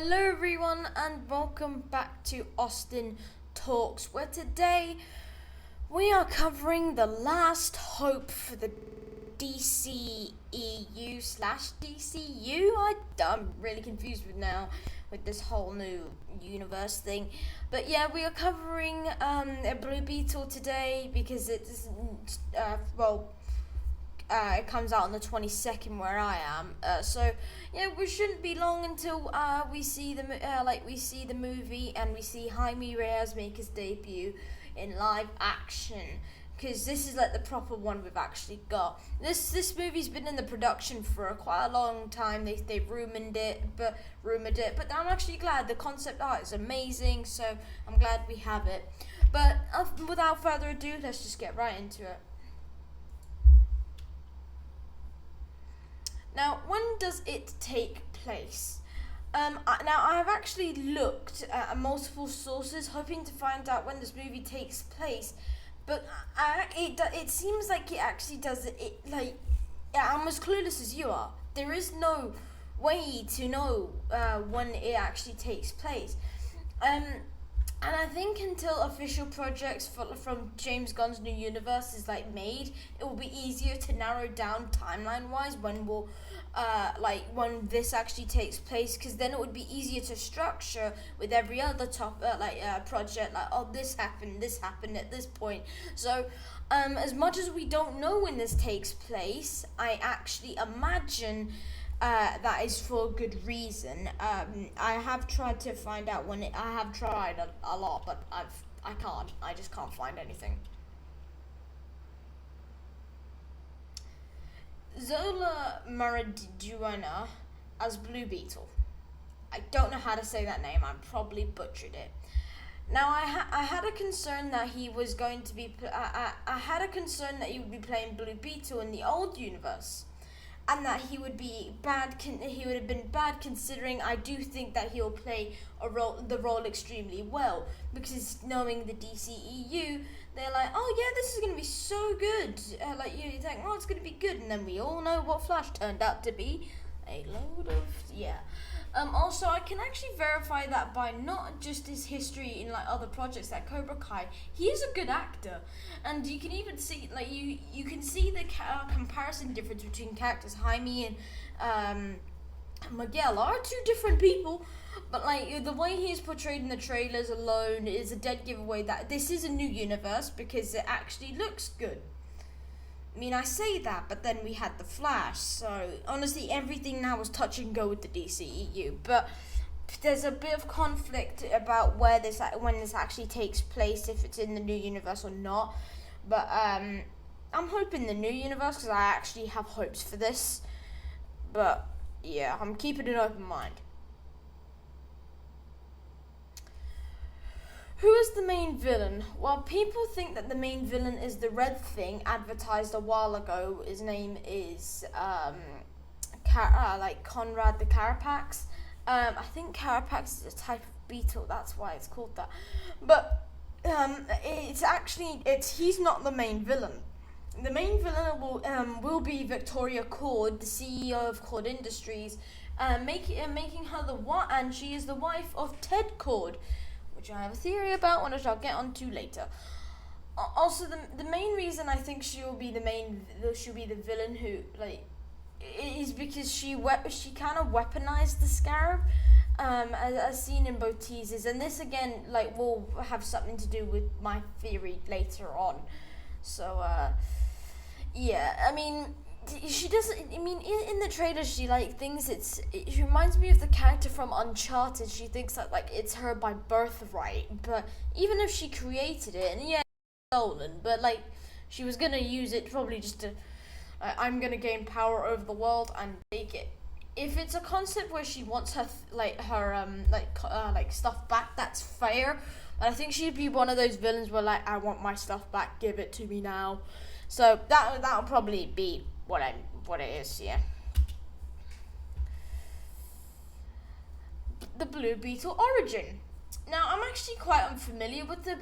Hello everyone and welcome back to Austin Talks, where today we are covering the last hope for the DCEU slash DCU. I'm really confused with this whole new universe thing. But yeah, we are covering Blue Beetle today because it's it comes out on the 22nd where I am. So yeah, we shouldn't be long until we see the movie and we see Jaime Reyes make his debut in live action. Because this is like the proper one we've actually got. This movie's been in the production for quite a long time. They've rumored it, but I'm actually glad. The concept art is amazing, so I'm glad we have it. But without further ado, let's just get right into it. Now, when does it take place? Now, I have actually looked at multiple sources, hoping to find out when this movie takes place, but it seems like it actually does it. I'm as clueless as you are. There is no way to know when it actually takes place. And I think until official projects from James Gunn's new universe is made, it will be easier to narrow down timeline-wise when when this actually takes place, because then it would be easier to structure with every other project. This happened at this point. So, as much as we don't know when this takes place, I actually imagine. That is for a good reason. I have tried to find out when I have tried a lot, but I can't. I just can't find anything. Zola Mariduena as Blue Beetle. I don't know how to say that name. I probably butchered it. Now, I had a concern that he was going to be. I had a concern that he would be playing Blue Beetle in the old universe. And that he would be bad. He would have been bad, considering I do think that he'll play the role extremely well. Because knowing the DCEU, they're like, oh yeah, this is gonna be so good. You think, oh, it's gonna be good, and then we all know what Flash turned out to be. A load of Also, I can actually verify that by not just his history in other projects like Cobra Kai. He is a good actor, and you can even see you can see the comparison difference between characters. Jaime and Miguel are two different people, but the way he is portrayed in the trailers alone is a dead giveaway that this is a new universe because it actually looks good. I mean, I say that, but then we had the Flash, so honestly, everything now is touch and go with the DCEU. But there's a bit of conflict about when this actually takes place, if it's in the new universe or not. But I'm hoping the new universe because I actually have hopes for this. But yeah, I'm keeping an open mind. Who is the main villain? Well, people think that the main villain is the Red Thing, advertised a while ago. His name is Conrad the Carapax. I think Carapax is a type of beetle. That's why it's called that. But he's not the main villain. The main villain will be Victoria Cord, the CEO of Cord Industries, making her and she is the wife of Ted Cord, which I have a theory about, which I'll get onto later. Also, the main reason I think she'll be the villain who is because she kind of weaponized the Scarab, as seen in both teasers, and this again will have something to do with my theory later on. So yeah, I mean. She doesn't. I mean, in the trailer, she thinks she reminds me of the character from Uncharted. She thinks that it's her by birthright. But even if she created it, and yeah, it's stolen. But she was gonna use it probably just to. I'm gonna gain power over the world and take it. If it's a concept where she wants her stuff back, that's fair. But I think she'd be one of those villains where I want my stuff back, give it to me now. So that'll probably be what it is, yeah. The Blue Beetle origin. Now, I'm actually quite unfamiliar with the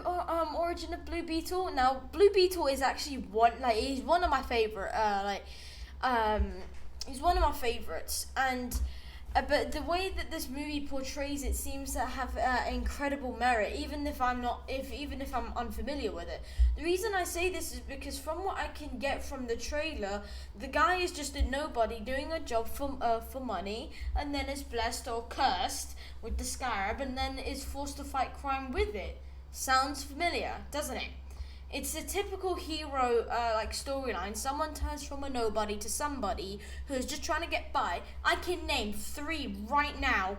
origin of Blue Beetle. Now, Blue Beetle is actually he's one of my favorite. He's one of my favorites, and But the way that this movie portrays it seems to have incredible merit, even if I'm unfamiliar with it. The reason I say this is because from what I can get from the trailer, the guy is just a nobody doing a job for money, and then is blessed or cursed with the scarab, and then is forced to fight crime with it. Sounds familiar, doesn't it? It's a typical hero storyline. Someone turns from a nobody to somebody who is just trying to get by. I can name 3 right now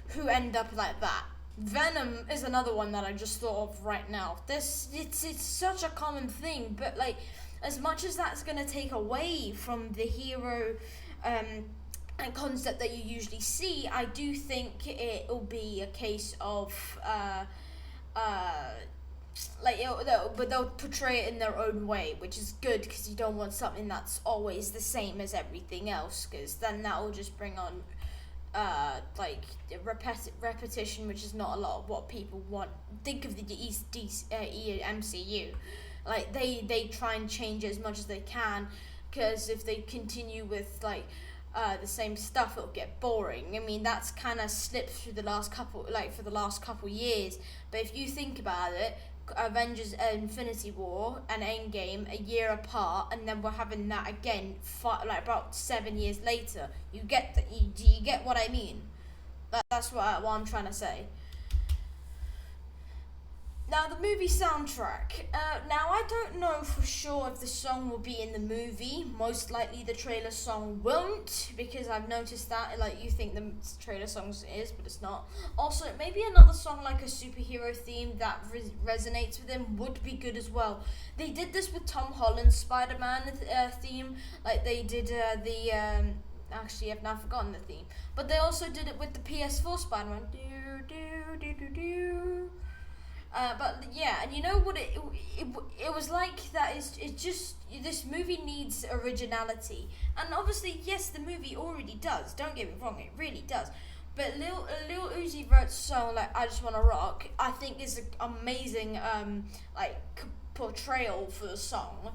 who end up like that. Venom is another one that I just thought of right now. It's such a common thing, but like as much as that's gonna take away from the hero and concept that you usually see, I do think it'll be a case of but they'll portray it in their own way, which is good because you don't want something that's always the same as everything else, because then that will just bring on repetition, which is not a lot of what people want. Think of the MCU, like they try and change it as much as they can, because if they continue with the same stuff, it'll get boring. I mean, that's kind of slipped through the last couple years. But if you think about it, Avengers Infinity War and Endgame a year apart, and then we're having that again about 7 years later. Do you get what I mean? That's what I'm trying to say. Now, the movie soundtrack. Now, I don't know for sure if the song will be in the movie. Most likely the trailer song won't, because I've noticed that, you think the trailer song is, but it's not. Also, maybe another song like a superhero theme that resonates with him would be good as well. They did this with Tom Holland's Spider-Man theme. Like, they did actually, I've now forgotten the theme. But they also did it with the PS4 Spider-Man. Do, do, do, do, do. But yeah, and you know what it was like that is, it's just, this movie needs originality. And obviously, yes, the movie already does, don't get me wrong, it really does. But Lil Uzi Vert's song, I Just Wanna Rock, I think is an amazing, portrayal for the song,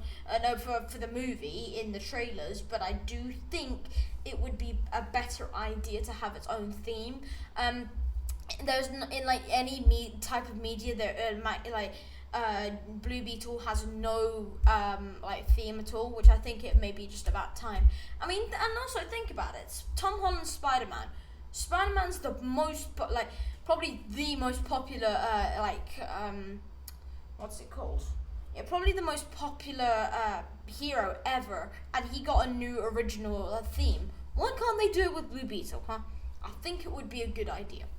for the movie in the trailers, but I do think it would be a better idea to have its own theme. There's in any type of media there Blue Beetle has no theme at all, which I think it may be just about time. I mean, and also think about it. Tom Holland's Spider-Man. Spider-Man's the most probably the most popular what's it called? Yeah, probably the most popular hero ever, and he got a new original theme. Why can't they do it with Blue Beetle, huh? I think it would be a good idea.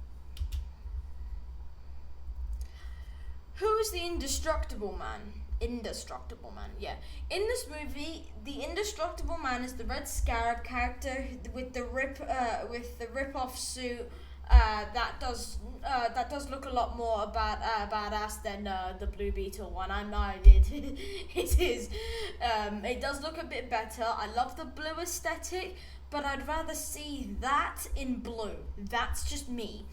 Who is the Indestructible Man? Indestructible Man, yeah. In this movie, the Indestructible Man is the Red Scarab character with the rip-off suit. That does look a lot more badass than the Blue Beetle one. I know it is. It does look a bit better. I love the blue aesthetic, but I'd rather see that in blue. That's just me.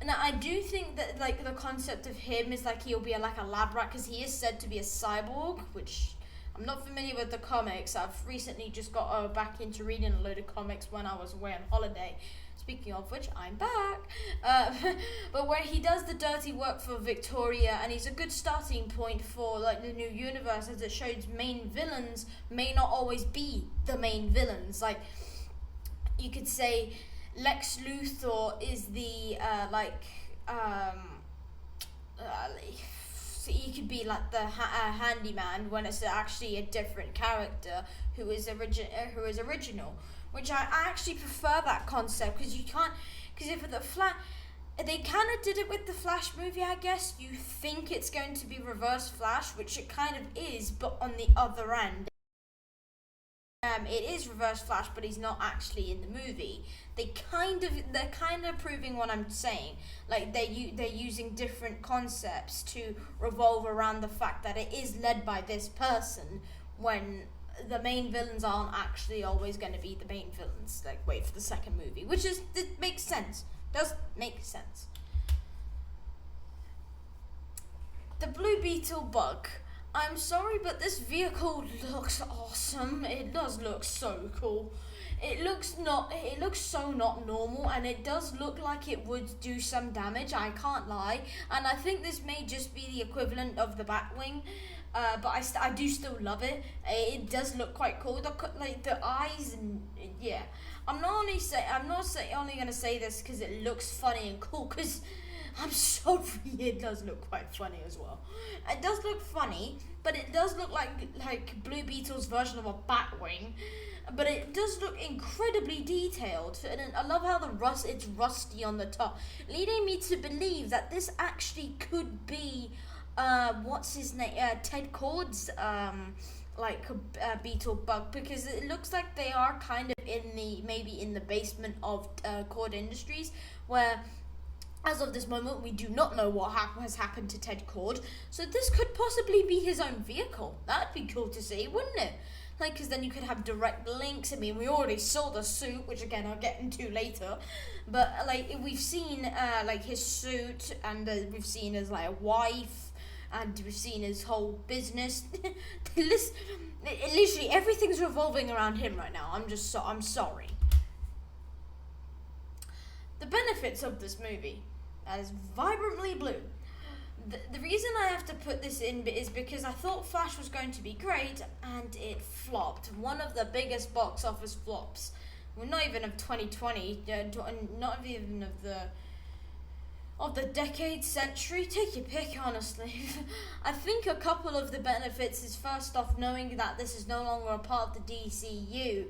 Now, I do think that the concept of him is he'll be a lab rat, because he is said to be a cyborg, which I'm not familiar with the comics. I've recently just got back into reading a load of comics when I was away on holiday. Speaking of which, I'm back. But where he does the dirty work for Victoria, and he's a good starting point for the new universe, as it shows main villains may not always be the main villains. You could say Lex Luthor is the he could be the handyman, when it's actually a different character who is original, which I actually prefer that concept, because if they kind of did it with the Flash movie, I guess. You think it's going to be Reverse Flash, which it kind of is, but on the other end. It is Reverse Flash, but he's not actually in the movie. They're kind of proving what I'm saying. They're using different concepts to revolve around the fact that it is led by this person, when the main villains aren't actually always going to be the main villains. Wait for the second movie, it makes sense. Does make sense. The Blue Beetle bug. I'm sorry, but this vehicle looks awesome. It does look so cool. It looks so not normal, and it does look like it would do some damage, I can't lie. And I think this may just be the equivalent of the Batwing, but I do still love it. It does look quite cool. The eyes and yeah. I'm not only gonna say this because it looks funny and cool. Because I'm sorry, it does look quite funny as well. It does look funny, but it does look like Blue Beetle's version of a Batwing. But it does look incredibly detailed, and I love how it's rusty on the top, leading me to believe that this actually could be, what's his name, Ted Cord's, Beetle bug, because it looks like they are kind of maybe in the basement of Cord Industries, where as of this moment we do not know what has happened to Ted Cord, so this could possibly be his own vehicle. That'd be cool to see, wouldn't it? Because then you could have direct links. I mean, we already saw the suit, which again I'll get into later, but we've seen his suit, and we've seen his wife, and we've seen his whole business. Literally everything's revolving around him right now. I'm sorry. The benefits of this movie is vibrantly blue. The reason I have to put this in is because I thought Flash was going to be great, and it flopped. One of the biggest box office flops. Well, not even of 2020, not even of the decade, century. Take your pick, honestly. I think a couple of the benefits is, first off, knowing that this is no longer a part of the DCU.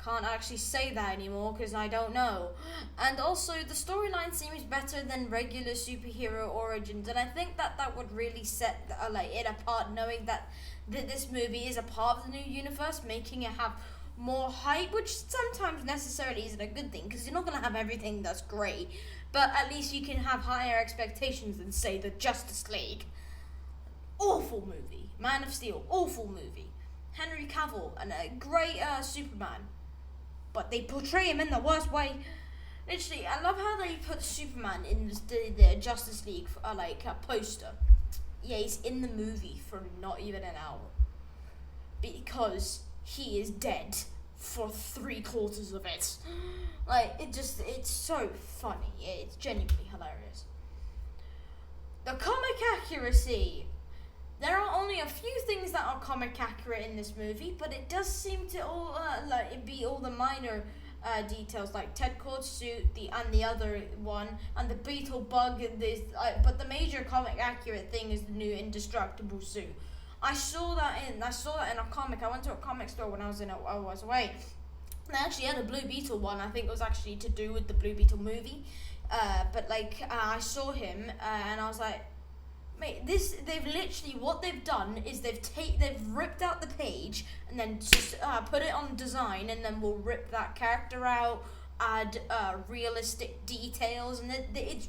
Can't actually say that anymore because I don't know. And also the storyline seems better than regular superhero origins, and I think that would really set it apart, knowing that this movie is a part of the new universe, making it have more hype, which sometimes necessarily isn't a good thing because you're not going to have everything that's great, but at least you can have higher expectations than, say, the Justice League. Awful movie. Man of Steel, awful movie. Henry Cavill, and a great Superman, but they portray him in the worst way. Literally, I love how they put Superman in the Justice League poster. Yeah, he's in the movie for not even an hour, because he is dead for 3/4 of it. It's so funny. It's genuinely hilarious. The comic accuracy. There are only a few things that are comic accurate in this movie, but it does seem to all be all the minor details, like Ted Cord's suit, and the other one, and the Beetle bug. But the major comic accurate thing is the new indestructible suit. I saw that in a comic. I went to a comic store when I was away. They actually had a Blue Beetle one. I think it was actually to do with the Blue Beetle movie. I saw him and I was like, mate, what they've done is they've ripped out the page and then just put it on design, and then we'll rip that character out, add realistic details, and it's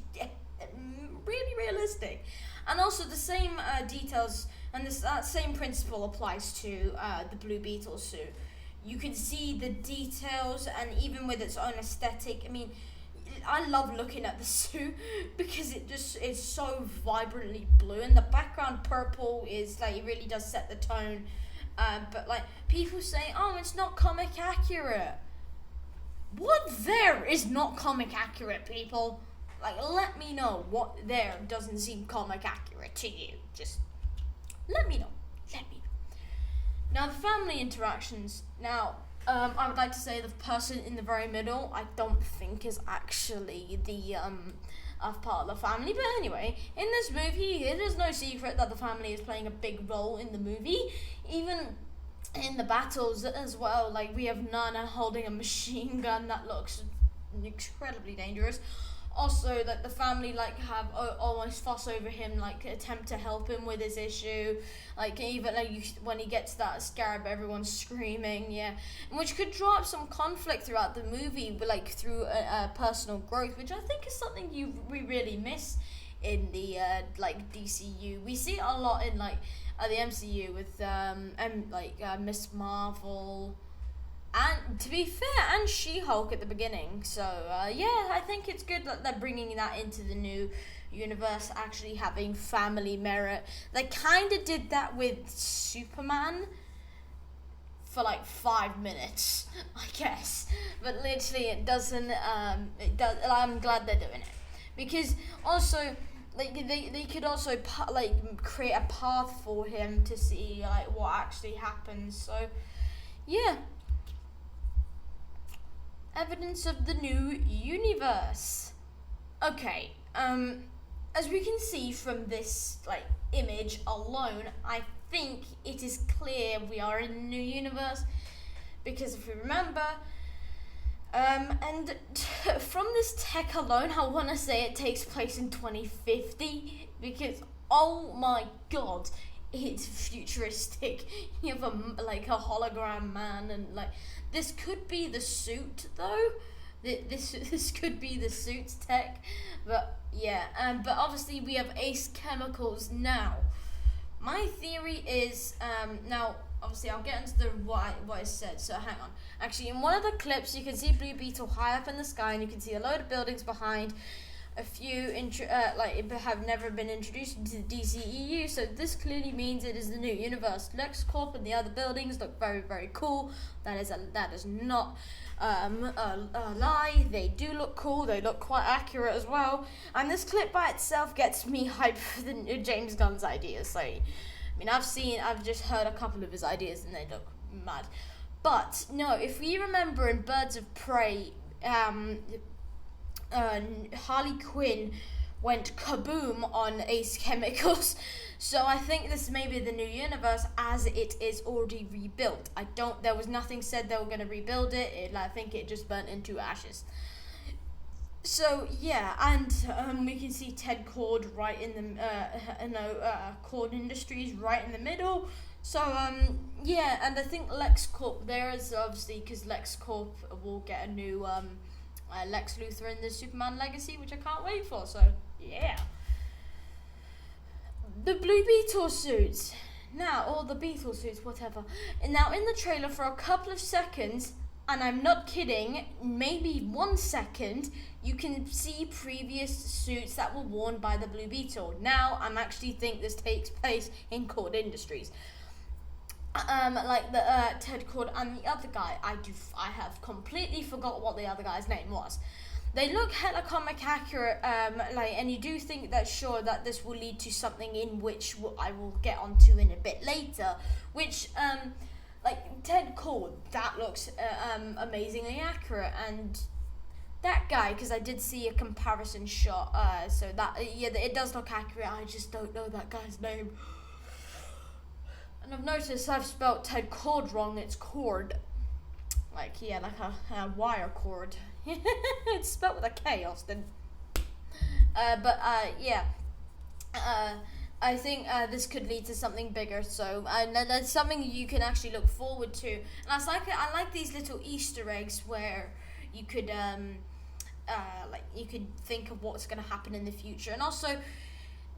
really realistic. And also the same details and that same principle applies to the Blue Beetle suit. You can see the details, and even with its own aesthetic, I mean, I love looking at the suit because it's so vibrantly blue, and the background purple is it really does set the tone. But people say, oh, it's not comic accurate. What there is not comic accurate, people? Let me know what there doesn't seem comic accurate to you. Just let me know. Now, the family interactions. Now, I would like to say the person in the very middle, I don't think is actually the part of the family. But anyway, in this movie, it is no secret that the family is playing a big role in the movie. Even in the battles as well, we have Nana holding a machine gun that looks incredibly dangerous. Also, that the family have almost fuss over him, attempt to help him with his issue, even when he gets that scarab, everyone's screaming, yeah, which could draw up some conflict throughout the movie, but through personal growth, which I think is something we really miss in the DCU. We see it a lot in the MCU with Miss Marvel. And to be fair, and She-Hulk at the beginning. So, I think it's good that they're bringing that into the new universe, actually having family merit. They kind of did that with Superman for like 5 minutes, I guess. But literally, it doesn't. It does. I'm glad they're doing it, because also, like, they could also create a path for him to see like what actually happens. So, yeah. Evidence of the new universe. Okay. As we can see from this like image alone, I think it is clear we are in a new universe, because if we remember, and from this tech alone, I want to say it takes place in 2050, because oh my god, it's futuristic. You have a hologram man, and like this could be the suit though. This could be the suit tech, but yeah. But obviously we have Ace Chemicals now. My theory is now. Obviously, I'll get into the what I said. So hang on. Actually, in one of the clips, you can see Blue Beetle high up in the sky, and you can see a load of buildings behind. A few have never been introduced into the DCEU, so this clearly means it is the new universe. LexCorp and the other buildings look very, very cool. That is not a lie. They do look cool. They look quite accurate as well. And this clip by itself gets me hyped for the new James Gunn's ideas. So, I mean, I've just heard a couple of his ideas and they look mad. But no, if we remember in Birds of Prey, Harley Quinn went kaboom on Ace Chemicals, so I think this may be the new universe as it is already rebuilt. There was nothing said they were going to rebuild it. I think it just burnt into ashes. So yeah, and we can see Ted Cord right in the Cord Industries right in the middle. So yeah, and I think LexCorp there is obviously because LexCorp will get a new Lex Luthor in the Superman Legacy, which I can't wait for. So yeah, the Blue Beetle suits now, or the Beetle suits, whatever. And now in the trailer for a couple of seconds, and I'm not kidding, maybe 1 second, you can see previous suits that were worn by the Blue Beetle. Now I'm actually think this takes place in Cord Industries. Like the Ted Cord and the other guy, I have completely forgot what the other guy's name was. They look hella comic accurate, and you do think that sure that this will lead to something in which I will get onto in a bit later, which like Ted Cord, that looks amazingly accurate, and that guy, because I did see a comparison shot, so that it does look accurate. I just don't know that guy's name. And I've noticed I've spelled Ted Cord wrong. It's cord. Like a wire cord. It's spelled with a K, Austin. Yeah. I think this could lead to something bigger. So that's something you can actually look forward to. And I like these little Easter eggs where you could you could think of what's going to happen in the future, and also.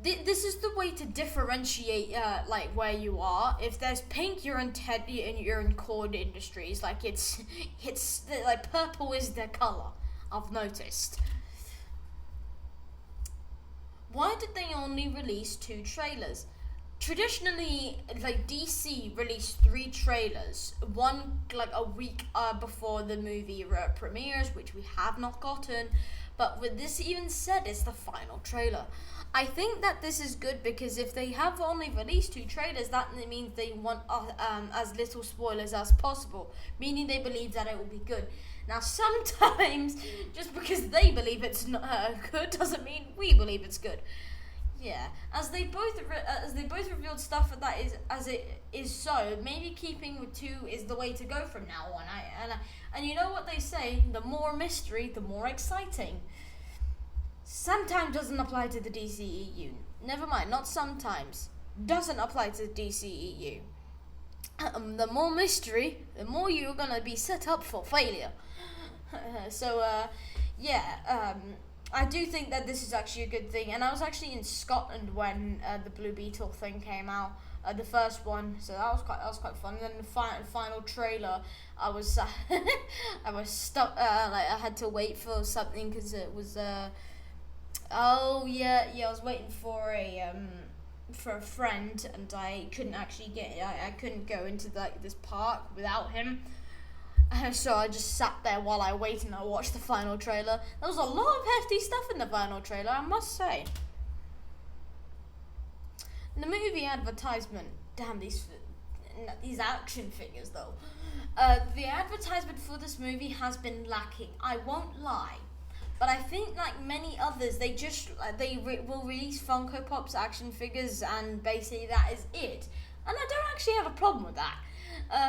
This is the way to differentiate where you are. If there's pink, you're in you're in Cord Industries. Like it's like purple is their color. I've noticed. Why did they only release 2 trailers? Traditionally, like DC released 3 trailers. One like a week before the movie premieres, which we have not gotten. But with this even said, it's the final trailer. I think that this is good because if they have only released 2 trailers, that means they want as little spoilers as possible, meaning they believe that it will be good. Now, sometimes just because they believe it's not good doesn't mean we believe it's good. Yeah, as they both revealed stuff that is as it is. So maybe keeping with 2 is the way to go from now on. And you know what they say: the more mystery, the more exciting. Sometimes doesn't apply to the DCEU. Never mind, not sometimes. Doesn't apply to the DCEU. The more mystery, the more you're gonna be set up for failure. I do think that this is actually a good thing. And I was actually in Scotland when the Blue Beetle thing came out, the first one. So that was quite fun. And then the final trailer, I was I was stuck. I had to wait for something because it was. I was waiting for for a friend, and I couldn't actually I couldn't go into like this park without him. So I just sat there while I waited and I watched the final trailer. There was a lot of hefty stuff in the final trailer, I must say. The movie advertisement, damn these action figures though. The advertisement for this movie has been lacking. I won't lie, but I think like many others, they just will release Funko Pop's action figures and basically that is it. And I don't actually have a problem with that.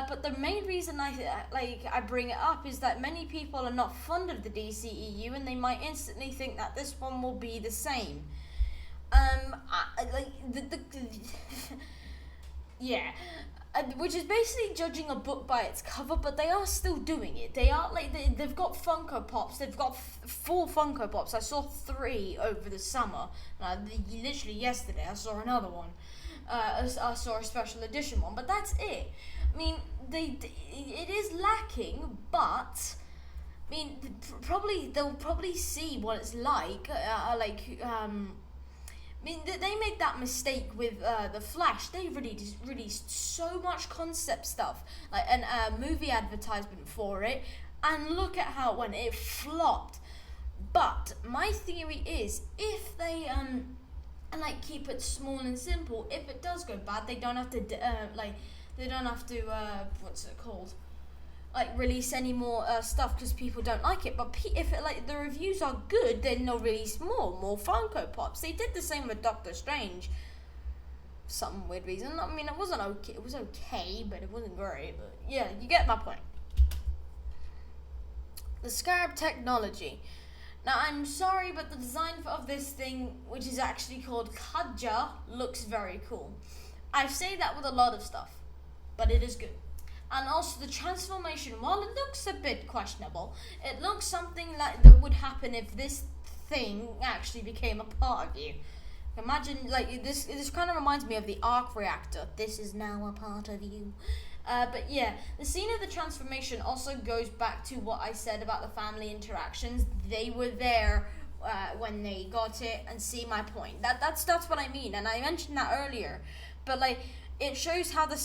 But the main reason I bring it up is that many people are not fond of the DCEU and they might instantly think that this one will be the same. Yeah, which is basically judging a book by its cover, but they are still doing it. They are they've got Funko Pops. They've got 4 Funko Pops. I saw 3 over the summer. Literally yesterday, I saw another one. I saw a special edition one, but that's it. I mean, it is lacking, but I mean, they'll probably see what it's like. I mean, they made that mistake with the Flash. They released so much concept stuff, like a movie advertisement for it, and look at how it went. It flopped. But my theory is, if they keep it small and simple, if it does go bad, they don't have to what's it called? Release any more stuff because people don't like it. But if the reviews are good, then they'll release more Funko Pops. They did the same with Doctor Strange. For some weird reason. I mean, it wasn't okay. It was okay, but it wasn't great. But yeah, you get my point. The Scarab technology. Now, I'm sorry, but the design of this thing, which is actually called Kadja, looks very cool. I say that with a lot of stuff, but it is good. And also the transformation, while it looks a bit questionable, it looks something like that would happen if this thing actually became a part of you. Imagine, this kind of reminds me of the arc reactor. This is now a part of you. But yeah, the scene of the transformation also goes back to what I said about the family interactions. They were there when they got it, and see my point. That's what I mean, and I mentioned that earlier. But it shows how the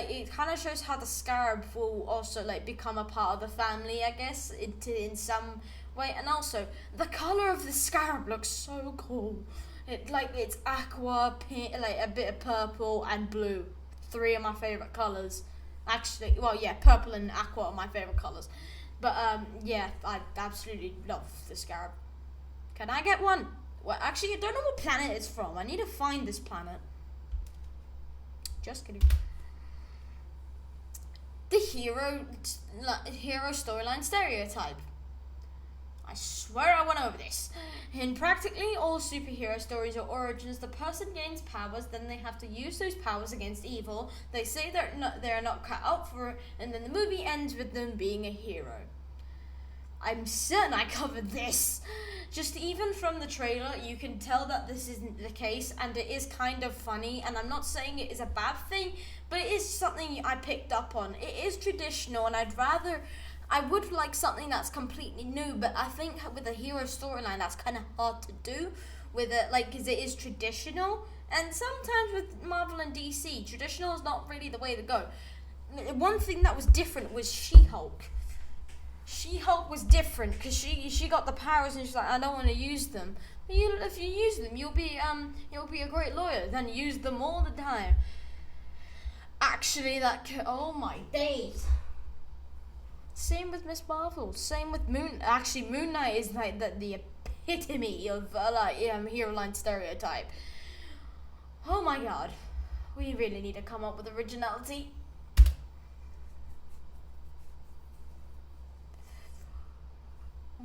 it kind of shows how the Scarab will also become a part of the family, I guess, in some way. And also, the color of the Scarab looks so cool. It's aqua, pink, a bit of purple and blue. 3 of my favorite colors. Actually, well, yeah, purple and aqua are my favorite colors. But yeah, I absolutely love the Scarab. Can I get one? Well, actually, I don't know what planet it's from. I need to find this planet. Just kidding. The hero storyline stereotype. I swear I went over this. In practically all superhero stories or origins, the person gains powers, then they have to use those powers against evil. They say they're not cut out for it, and then the movie ends with them being a hero. I'm certain I covered this. Just even from the trailer, you can tell that this isn't the case, and it is kind of funny, and I'm not saying it is a bad thing, but it is something I picked up on. It is traditional, and I would like something that's completely new, but I think with a hero storyline, that's kind of hard to do with it, because it is traditional, and sometimes with Marvel and DC, traditional is not really the way to go. One thing that was different was She-Hulk. She-Hulk was different because she got the powers and she's like, I don't want to use them. But if you use them, you'll be a great lawyer. Then use them all the time. Actually, oh my days. Same with Miss Marvel. Same with Moon. Actually, Moon Knight is the epitome of hero line stereotype. Oh my god, we really need to come up with originality.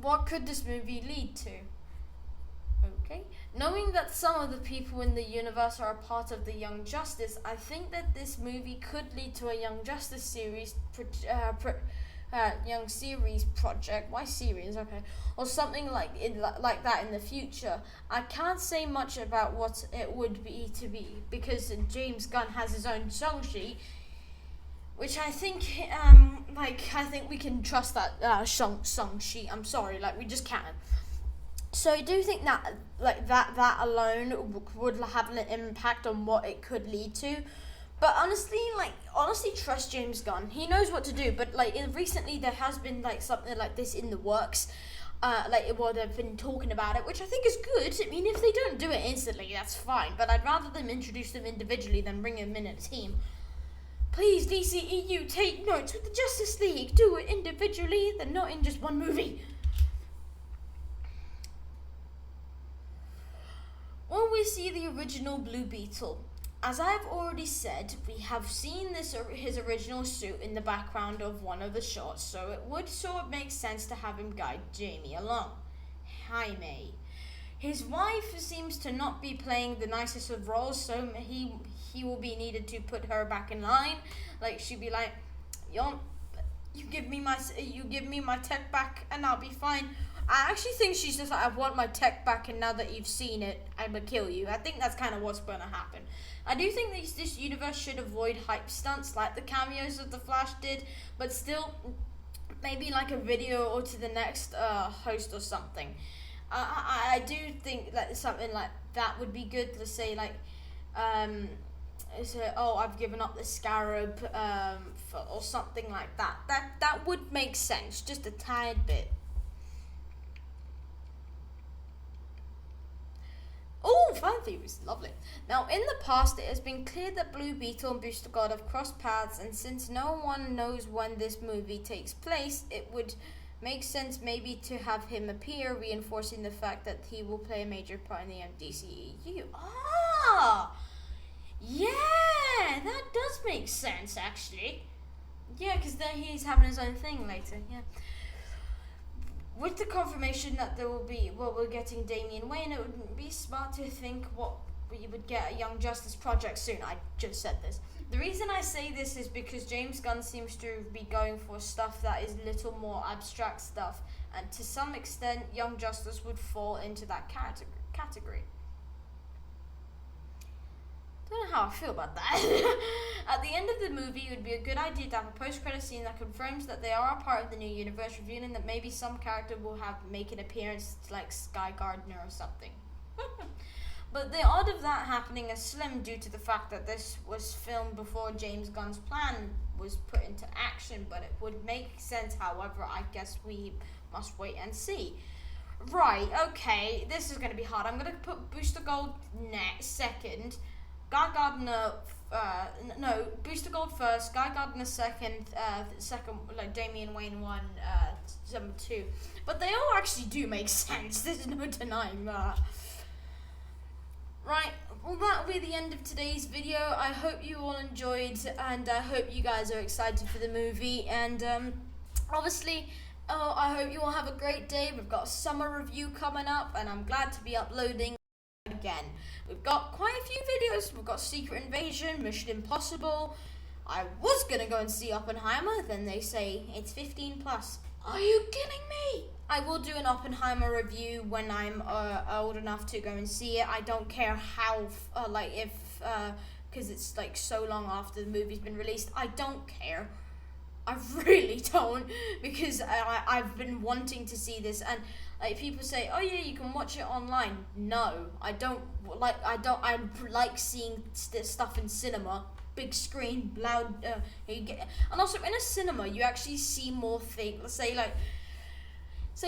What could this movie lead to? Okay. Knowing that some of the people in the universe are a part of the Young Justice, I think that this movie could lead to a Young Justice series, Young series project. Why series? Okay. Or something like that in the future. I can't say much about what it would be because James Gunn has his own song sheet, which I think, I think we can trust that song sheet. I'm sorry, we just can't. So I do think that that alone would have an impact on what it could lead to. But honestly, trust James Gunn. He knows what to do. But recently, there has been something like this in the works. They've been talking about it, which I think is good. I mean, if they don't do it instantly, that's fine. But I'd rather them introduce them individually than bring them in a team. Please, DCEU, take notes with the Justice League. Do it individually, then not in just one movie. When we see the original Blue Beetle, as I've already said, we have seen his original suit in the background of one of the shots, so it would sort of make sense to have him guide Jamie along. Jaime. His wife seems to not be playing the nicest of roles, so he will be needed to put her back in line. She'd be like, you give me my tech back and I'll be fine. I actually think she's just like, I want my tech back, and now that you've seen it, I'm gonna kill you. I think that's kind of what's gonna happen. I do think that this universe should avoid hype stunts like the cameos of the Flash did, but still, maybe a video or to the next host or something. I do think that something like that would be good. Let's say I've given up the Scarab, or something like that. That would make sense, just a tad bit. Oh, fan theories, lovely. Now, in the past, it has been clear that Blue Beetle and Booster Gold have crossed paths, and since no one knows when this movie takes place, it would make sense maybe to have him appear, reinforcing the fact that he will play a major part in the DCEU. Ah! Yeah, that does make sense, actually. Yeah, because then he's having his own thing later, yeah. With the confirmation that we're getting Damian Wayne, it would be smart to think what we would get a Young Justice project soon. I just said this. The reason I say this is because James Gunn seems to be going for stuff that is little more abstract stuff, and to some extent, Young Justice would fall into that category. Don't know how I feel about that. At the end of the movie, it would be a good idea to have a post-credit scene that confirms that they are a part of the new universe, revealing that maybe some character will make an appearance like Sky Gardener or something. But the odd of that happening is slim due to the fact that this was filmed before James Gunn's plan was put into action, but it would make sense. However, I guess we must wait and see. Right, okay, this is going to be hard. I'm going to put Booster Gold second, Guy Gardner, Booster Gold first, Guy Gardner second, Damian Wayne 1, number 2. But they all actually do make sense. There's no denying that. Right, well that'll be the end of today's video. I hope you all enjoyed, and I hope you guys are excited for the movie. And obviously, I hope you all have a great day. We've got a summer review coming up, and I'm glad to be uploading again. We've got quite a few videos. We've got Secret Invasion, Mission Impossible. I was gonna go and see Oppenheimer, then they say it's 15 plus. Are you kidding me? I will do an Oppenheimer review when I'm old enough to go and see it. I don't care how, because it's so long after the movie's been released. I don't care. I really don't, because I've been wanting to see this, and people say, oh yeah, you can watch it online. No, I don't like. I like seeing stuff in cinema, big screen, loud. And also in a cinema, you actually see more things. Let's say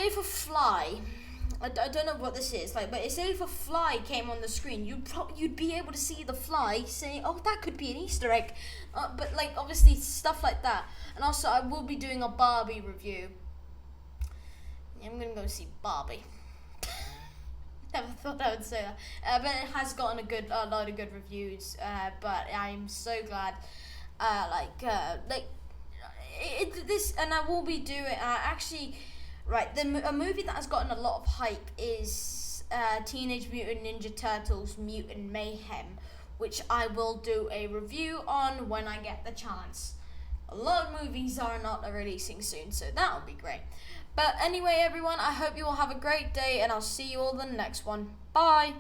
if a fly. I don't know what this is but say if a fly came on the screen, you'd be able to see the fly, saying, oh, that could be an Easter egg, but obviously stuff like that. And also, I will be doing a Barbie review. I'm gonna go see Barbie. Never thought I would say that, but it has gotten a lot of good reviews. But I'm so glad. This, and I will be doing actually. Right, a movie that has gotten a lot of hype is Teenage Mutant Ninja Turtles Mutant Mayhem, which I will do a review on when I get the chance. A lot of movies are not releasing soon, so that'll be great. But anyway, everyone, I hope you all have a great day, and I'll see you all in the next one. Bye!